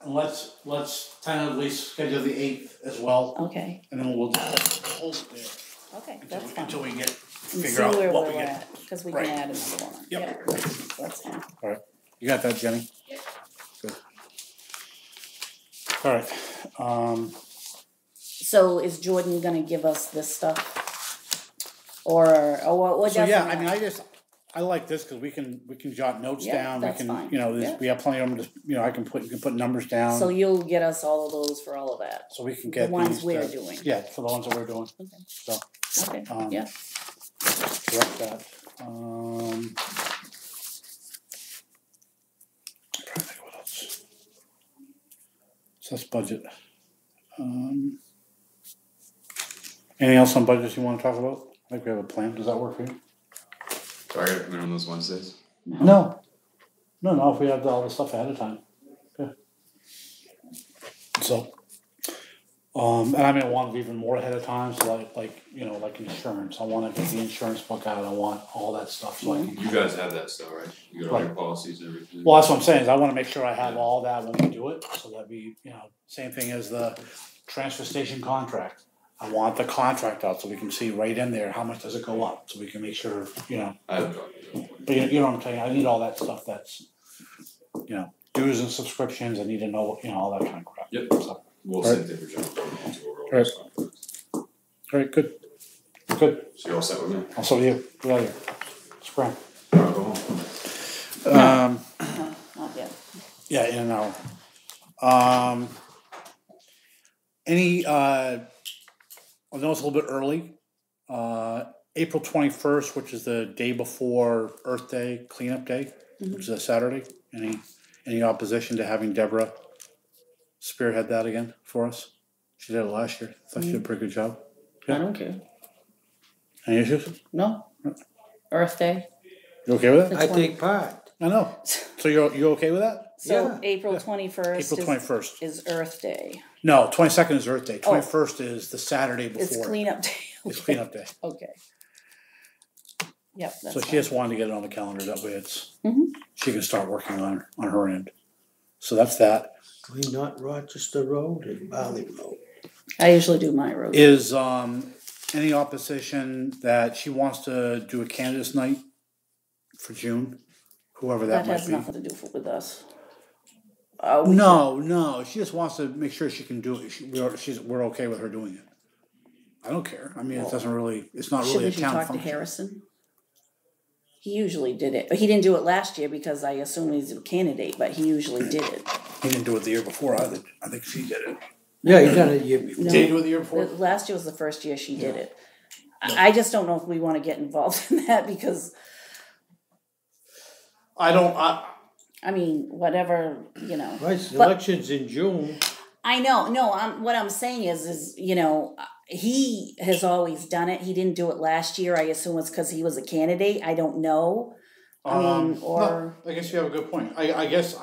and let's tentatively schedule the 8th as well, okay, and then we'll just hold it there okay, that's fine. until we get, And see figure out where what we're we get. at, cause we Right. can add another one. Yep. Yeah, that's fine. You got that, Jenny? Yep. Good. Alright, So is Jordan gonna give us this stuff? Or what so doesn't yeah, I matter? mean, I like this, cause we can jot notes Yeah, down, we that's can, fine. you know, Yeah. we have plenty of them, just, you know, you can put numbers down. So you'll get us all of those for all of that, So we can the get ones these we're to- doing. Yeah, for the ones that we're doing, Okay. so, Okay, so yeah, that's that, I'm trying to think what else. So that's budget. Anything else on budgets you wanna talk about? I think we have a plan, does that work for you? So I gotta come in on those Wednesdays. No, if we have all the stuff ahead of time, yeah. So, and I mean, I want it even more ahead of time, so like, you know, like insurance, I wanna get the insurance book out, I want all that stuff, so I can. You guys have that still, right? You got all your Right. policies and everything? Well, that's what I'm saying, is I wanna make sure I have all that when we do it, so that we, you know, same thing as the transfer station contract. I want the contract out so we can see right in there, how much does it go up, so we can make sure, you know, I have, but you know what I'm saying, I need all that stuff that's, you know, dues and subscriptions, I need to know, you know, all that kind of crap. Yep. So, we'll Right. send it for general government to overall. Right. alright, good, So you're all set with me? I'll see you, get out of here, scram. I'll go home. no, not yet. Yeah, in an hour. Any, I know it's a little bit early, April 21st, which is the day before Earth Day, cleanup day, which is a Saturday. Any opposition to having Deborah spearhead that again for us? She did it last year, thought she did a pretty good job. I don't care, Any issues? no, Earth Day, You okay with that? I take part. I know, so you're okay with that? so Yeah. April Yeah. 21st April 21st. is Earth Day, No, 22nd is Earth Day, 21st is the Saturday it's before. cleanup day. It's Okay. cleanup day. Okay. Yep, that's So fine. she just wanted to get it on the calendar, that way it's, Mhm. she can start working on her end. So that's that. Clean not Rochester Road and Valley Road. I usually do my road. Is, any opposition that she wants to do a candidates night for June? Whoever that That might has be. nothing to do with us. No, she just wants to make sure she can do it, we're okay with her doing it. I don't care, I mean, it doesn't really, it's not really a Shouldn't you town talk to function. Harrison? He usually did it, but he didn't do it last year because I assume he's a candidate, but he usually did it. He didn't do it the year before either, I think she did it. Yeah, you done it year before. No. Did he do it the year before? Last year was the first year she did it. I just don't know if we wanna get involved in that because, I mean, whatever, you know. Right, the election's in June. I know, no, what I'm saying is, you know, he has always done it, he didn't do it last year, I assume it's cause he was a candidate, I don't know. I mean, or, No, I guess you have a good point. I guess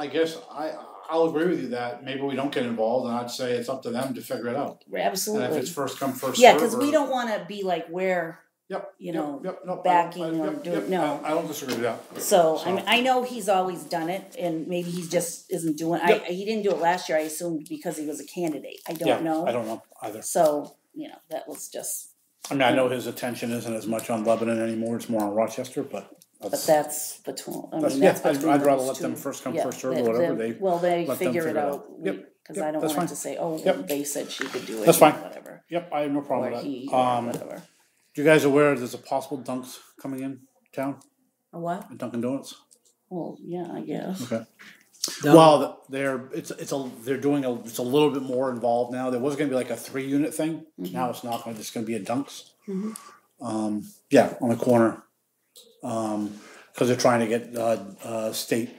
I'll agree with you that maybe we don't get involved, and I'd say it's up to them to figure it out. And if absolutely, it's first come, first served. yeah, cause we or- don't wanna be like, we're, Yep. you know, yep, no, I don't- backing I- or yep, doing, yep, no. I don't disagree with that. So, I So- mean, I know he's always done it, and maybe he just isn't doing, Yep. he didn't do it last year, I assumed because he was a candidate, I Yeah, don't know. I don't know either. So, you know, that was just, I mean, I know his attention isn't as much on Lebanon anymore, it's more on Rochester, but but that's, that's between, I that's, mean, yeah, that's I'd between rather those let them two. first come, Yeah, first served or whatever, they, well, they let them figure it figure it out, out. Yep, cause yep, I don't that's want fine. to say, oh, Yep. they said she could do it, That's or fine. whatever. Yep, I have no Or problem with he, that. or whatever. You guys aware there's a possible Dunks coming in town, A what? at Dunkin' Donuts? Well, yeah, I guess. Okay. Now, Well, they're doing it's a little bit more involved now. There was gonna be like a 3-unit thing. Now it's not. It's gonna be a Dunks. Mhm. Yeah, on the corner. Because cause they're trying to get, state,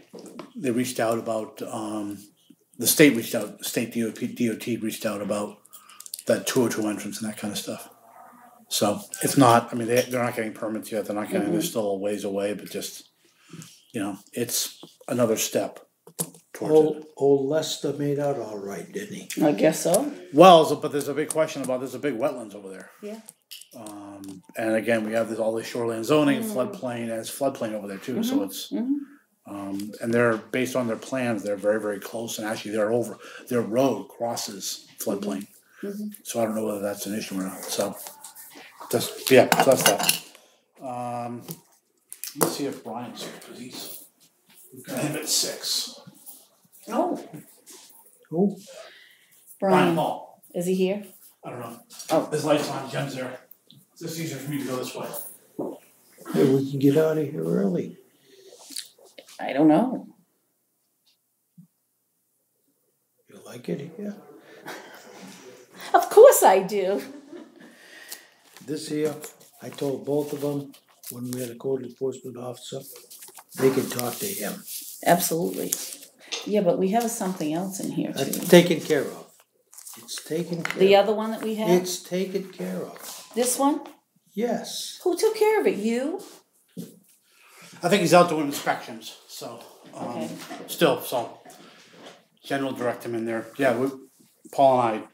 they reached out about, the state reached out, state DOT reached out about that 202 entrance and that kind of stuff. So it's not, I mean, they're not getting permits yet, they're not getting, they're still a ways away, but just, it's another step towards it. Old Lester made out all right, didn't he? I guess so. Well, but there's a big question about, there's a big wetlands over there. Yeah. And again, we have all this shoreline zoning, floodplain, and it's floodplain over there too, so it's, and they're, based on their plans, they're very, very close, and actually their road crosses floodplain. So I don't know whether that's an issue or not, so, so that's that. Let's see if Brian's here, cause we've got him at 6. Oh, Who? Brian, Paul, is he here? I don't know. Oh. His light's on, Jim's there. It's just easier for me to go this way. Hey, we can get out of here early. I don't know. You like it here? Of course I do. This here, I told both of them, when we had a code enforcement officer, they can talk to him. Absolutely. Yeah, but we have something else in here That's too. taken care of. It's taken care of. The other one that we have? It's taken care of. This one? Yes. Who took care of it? You? I think he's out doing inspections, so, Okay. still, so, Jen will direct him in there. Yeah, Paul and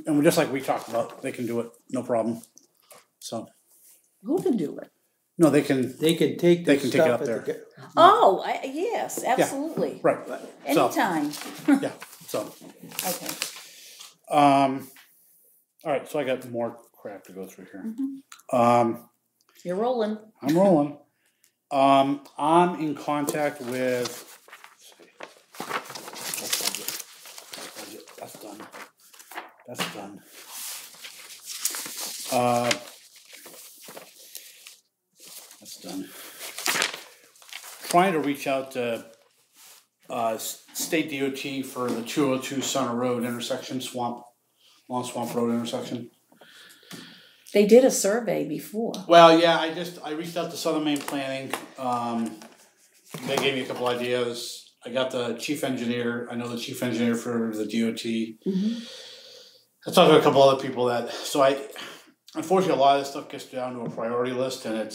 and just like we talked about, they can do it, no problem. So, Who can do it? no, they can, They can take They the can take it stuff up at there. the. Oh, yes, absolutely. right, so, Anytime. yeah, so. Okay. Alright, so I got more crap to go through here. You're rolling. I'm rolling. I'm in contact with, budget, that's done. That's done. That's done. Trying to reach out to, state DOT for the 202 Center Road intersection, Long Swamp Road intersection. They did a survey before. Well, yeah, I reached out to Southern Maine Planning, they gave me a couple ideas. I got the chief engineer, I know the chief engineer for the DOT. I talked to a couple other people unfortunately a lot of this stuff gets down to a priority list, and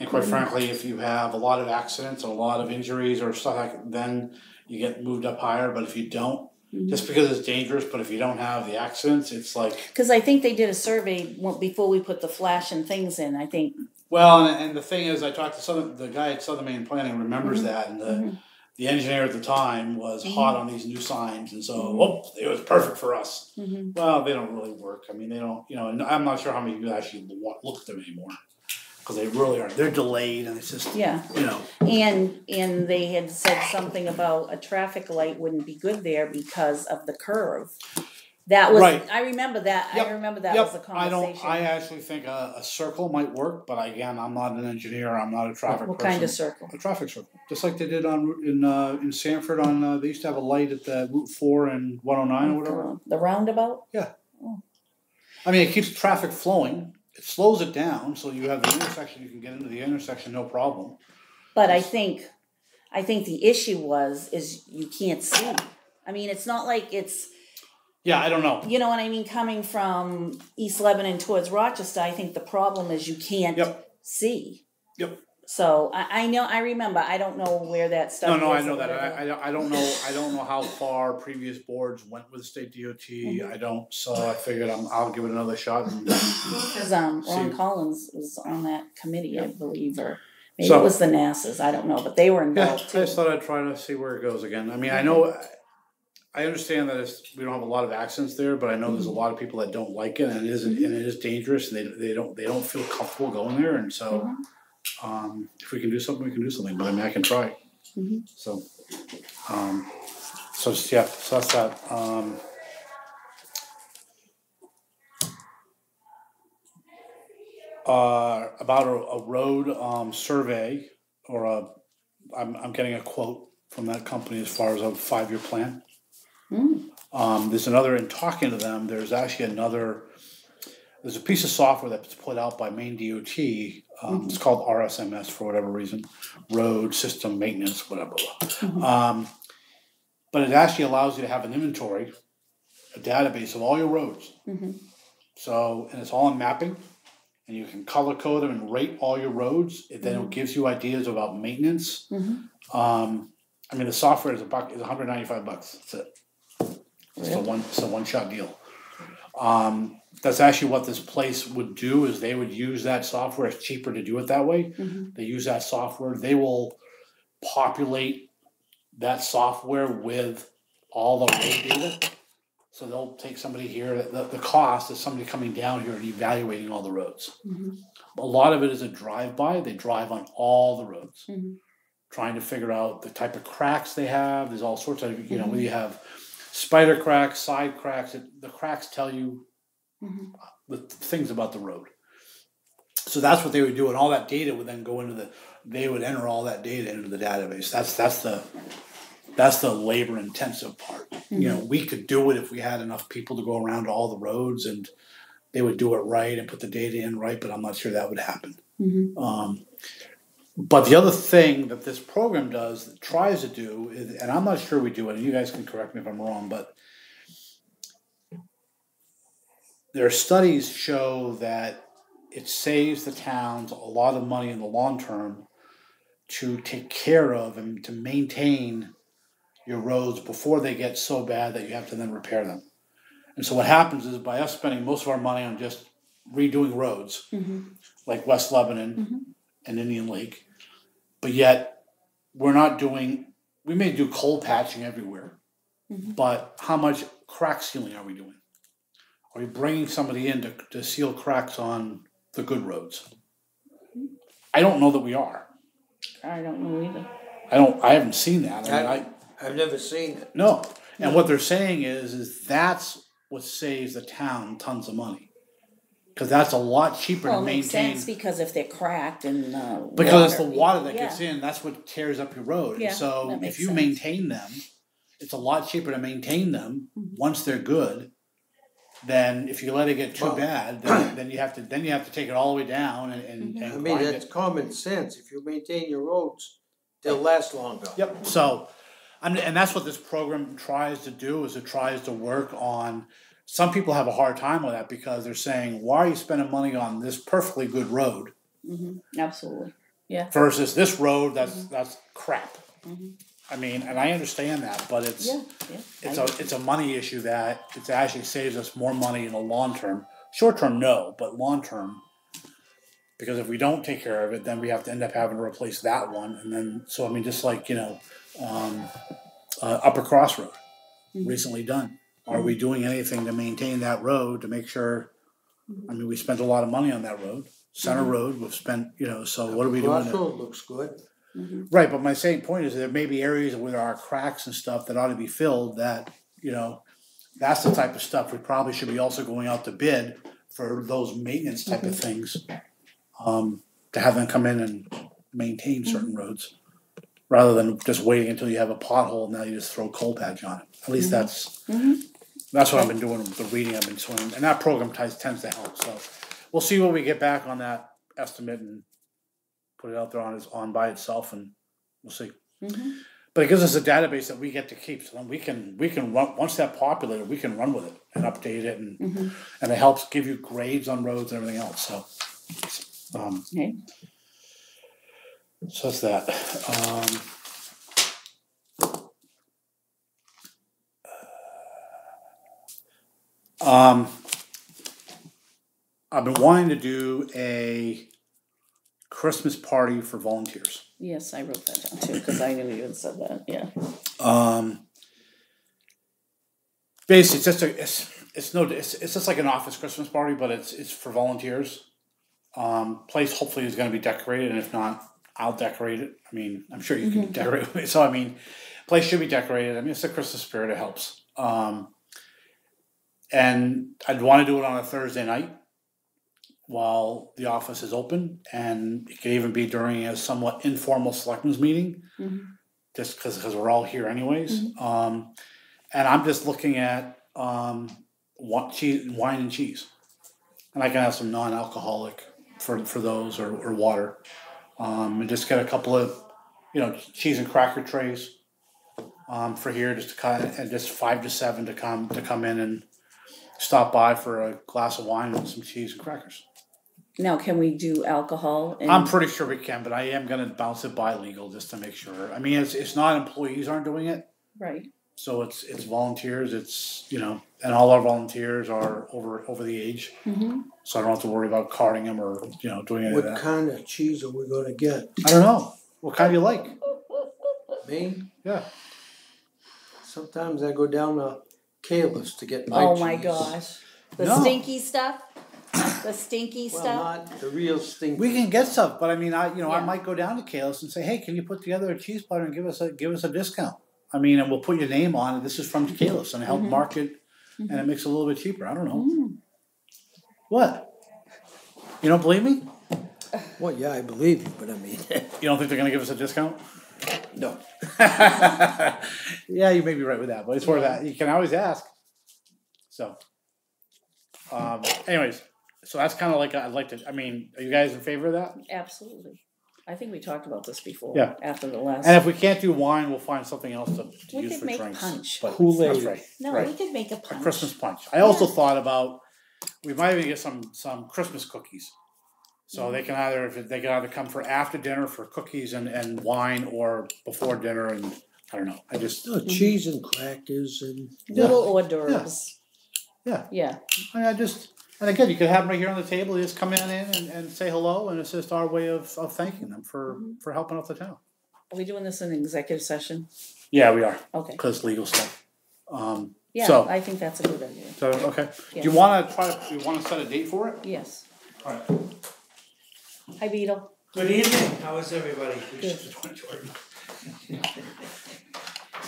quite frankly, if you have a lot of accidents and a lot of injuries or stuff like, then you get moved up higher, but if you don't, just because it's dangerous, but if you don't have the accidents, it's like. Because I think they did a survey before we put the flashing things in, I think. Well, and the thing is, I talked to the guy at Southern Maine Planning remembers that, and the engineer at the time was hot on these new signs, and so, it was perfect for us. Well, they don't really work. I mean, they don't, and I'm not sure how many people actually look at them anymore. Because they really are, they're delayed, and it's just, Yeah. And they had said something about a traffic light wouldn't be good there because of the curve. That was, Right. I remember that, Yep. I remember that was the conversation. I actually think a circle might work, but again, I'm not an engineer, I'm not a traffic person. What kind of circle? A traffic circle, just like they did in Sanford they used to have a light at the Route 4 and 109 or whatever. The roundabout? Yeah. I mean, it keeps traffic flowing, it slows it down, so you have the intersection, you can get into the intersection, no problem. But I think the issue is you can't see. I mean, it's not like it's. Yeah, I don't know. You know what I mean? Coming from East Lebanon towards Rochester, I think the problem is you can't see. Yep. So I remember. I don't know where that stuff. No, I is know or that. whatever. I don't know. I don't know how far previous boards went with state DOT. I don't. So I figured I'll give it another shot. Because Ron Collins was on that committee, I believe, or maybe So- it was the NASA's. I don't know, but they were Yeah, involved I too. just thought I'd try to see where it goes again. I mean, I know, I understand that we don't have a lot of accidents there, but I know there's a lot of people that don't like it, and it is dangerous, and they don't feel comfortable going there, and so, if we can do something, we can do something. But I mean, I can try. So, so that's that. About a road survey, or I'm getting a quote from that company as far as a 5-year plan. There's another, in talking to them, there's a piece of software that's put out by Maine DOT It's called RSMS for whatever reason, road system maintenance, whatever. But it actually allows you to have an inventory, a database of all your roads. So, and it's all in mapping, and you can color code them and rate all your roads. Then it gives you ideas about maintenance. I mean, the software is $195. That's it. It's a one-shot deal. That's actually what this place would do, is they would use that software. It's cheaper to do it that way. They use that software. They will populate that software with all the road data. So they'll take somebody here. The cost is somebody coming down here and evaluating all the roads. A lot of it is a drive-by. They drive on all the roads, trying to figure out the type of cracks they have. There's all sorts of, whether you have spider cracks, side cracks. The cracks tell you the things about the road. So that's what they would do, and all that data would then go into they would enter all that data into the database. That's the labor intensive part. We could do it if we had enough people to go around to all the roads and they would do it right and put the data in right, but I'm not sure that would happen. But the other thing that this program does, that tries to do, is, and I'm not sure we do it, and you guys can correct me if I'm wrong, but their studies show that it saves the towns a lot of money in the long term to take care of and to maintain your roads before they get so bad that you have to then repair them. And so what happens is, by us spending most of our money on just redoing roads, like West Lebanon and Indian Lake, but yet we may do coal patching everywhere, but how much crack sealing are we doing? Are we bringing somebody in to seal cracks on the good roads? I don't know that we are. I don't know either. I haven't seen that. I've never seen it. No. And what they're saying is that's what saves the town tons of money. Because that's a lot cheaper to maintain. Well, it makes sense, because if they're cracked and because it's the water that gets in, that's what tears up your road. Yeah, And so that makes if you sense. maintain them, it's a lot cheaper to maintain them once they're good than if you let it get too bad. Then you have to take it all the way down and I mean, grind that's it. common sense. If you maintain your roads, they'll last longer. Yep. So, and that's what this program tries to do, is it tries to work on. Some people have a hard time with that because they're saying, why are you spending money on this perfectly good road Absolutely. Yeah. versus this road that's crap? I mean, and I understand that, but it's a money issue that it actually saves us more money in the long term. Short term, no, but long term, because if we don't take care of it, then we have to end up having to replace that one, and then just like Upper Cross Road, recently done. Are we doing anything to maintain that road to make sure? I mean, we spent a lot of money on that road. Center Road, we've spent, so what are we doing? Crossroad looks good. Right, but my same point is there may be areas where there are cracks and stuff that ought to be filled that, that's the type of stuff we probably should be also going out to bid for those maintenance type of things. To have them come in and maintain certain roads, rather than just waiting until you have a pothole and now you just throw coal patch on it. At least that's what I've been doing with the reading I've been doing, and that program tends to help. So we'll see what we get back on that estimate and put it out there on by itself, and we'll see. But it gives us a database that we get to keep, so then we can run, once that's populated, we can run with it and update it, and it helps give you grades on roads and everything else. So, so that's that. I've been wanting to do a Christmas party for volunteers. Yes, I wrote that down too, because I knew you had said that. Yeah. Basically, it's just like an office Christmas party, but it's for volunteers. Place hopefully is going to be decorated, and if not, I'll decorate it. I mean, I'm sure you can decorate it. So I mean, place should be decorated. I mean, it's the Christmas spirit. It helps. And I'd want to do it on a Thursday night while the office is open, and it could even be during a somewhat informal selectmen's meeting, just because we're all here anyways. And I'm just looking at wine and cheese, and I can have some non-alcoholic for those or water. And just get a couple of, cheese and cracker trays. For here, just to kind of, and just 5 to 7 to come in and stop by for a glass of wine and some cheese and crackers. Now, can we do alcohol? I'm pretty sure we can, but I am gonna bounce it by legal just to make sure. I mean, it's not employees aren't doing it, Right. so it's volunteers. It's and all our volunteers are over the age, Mm-hmm. so I don't have to worry about carding them or doing any of What that. kind of cheese are we gonna get? I don't know. What kind do you like? Me? Yeah. Sometimes I go down to Caleb's to get my cheese. Oh my gosh. The No. stinky stuff? The stinky Well, stuff? not the real stinky. We can get stuff, but I mean, I Yeah. might go down to Kayla's and say, hey, can you put together a cheese platter and give us a discount? I mean, and we'll put your name on it. This is from Kayla's and help market, and it makes it a little bit cheaper. I don't know. Mm. What? You don't believe me? Well, yeah, I believe you, but I mean, You don't think they're gonna give us a discount? no. Yeah, you may be right with that, but it's worth that. You can always ask. So, anyways, so that's kind of like I'd like to. I mean, are you guys in favor of that? Absolutely. I think we talked about this before. Yeah. After the last. And if we can't do wine, we'll find something else to We use could for make drinks. punch. But Kool-Aid. that's right. No, right. we could make a A punch. Christmas punch. I also thought about we might even get some Christmas cookies. So they can either come for after dinner for cookies and wine or before dinner and I don't know. I just No, cheese and crackers and Little hors d'oeuvres. Yeah. Yeah. I just and again you could have them right here on the table. You just come in and say hello and it's just our way of thanking them for helping out the town. Are we doing this in executive session? Yeah, we are. Okay. Because legal stuff. Yeah, So- I think that's a good idea. So okay. Yes. Do you wanna set a date for it? Yes. Alright. Hi, Beetle. Good evening, how is everybody? Good.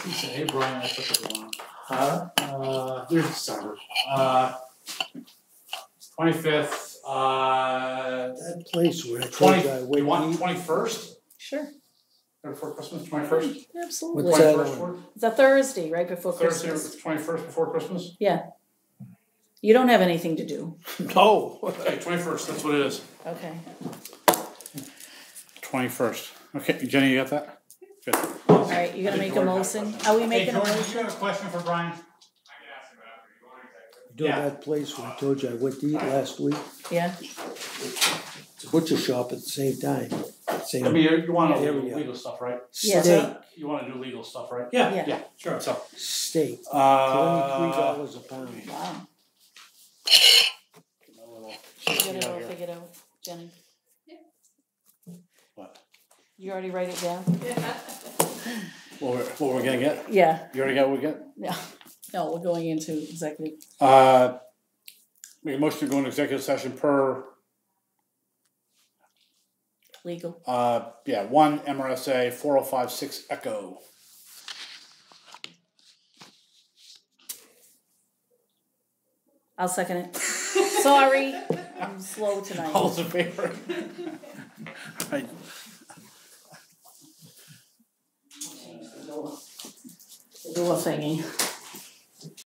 He said, hey Brian, I took it wrong. There's December. 25th, that place where I told 20, you I you went want eat. 21st? Sure. Before Christmas, 21st? Absolutely. What's that 21st on? word? It's a Thursday, right before Thursday, Christmas. 21st before Christmas? Yeah. You don't have anything to do. No. Okay, 21st, that's what it is. Okay. 21st. Okay, Jenny, you got that? Good. All right, you gonna make a motion? Are we making a Hey, George, motion? you have a question for Brian? You know Yeah. that place where I told you I went to eat last week? Yeah. It's a butcher shop at the same time. Same I mean, you wanna do area. legal stuff, right? Yeah. Steak. You wanna do legal stuff, right? Yeah, Yeah. Yeah, sure. so, Steak. $23 a pound. Wow. Figure Figure it out, figure it out. Jenny, What? you already write it down? What we're gonna get? Yeah. You already got what we get? No. No, we're going into executive. Make a motion to go into executive session per, Legal. 1 MRSA 4056 Echo. I'll second it. Sorry, I'm slow tonight. All those in favor? Right. The door thingy.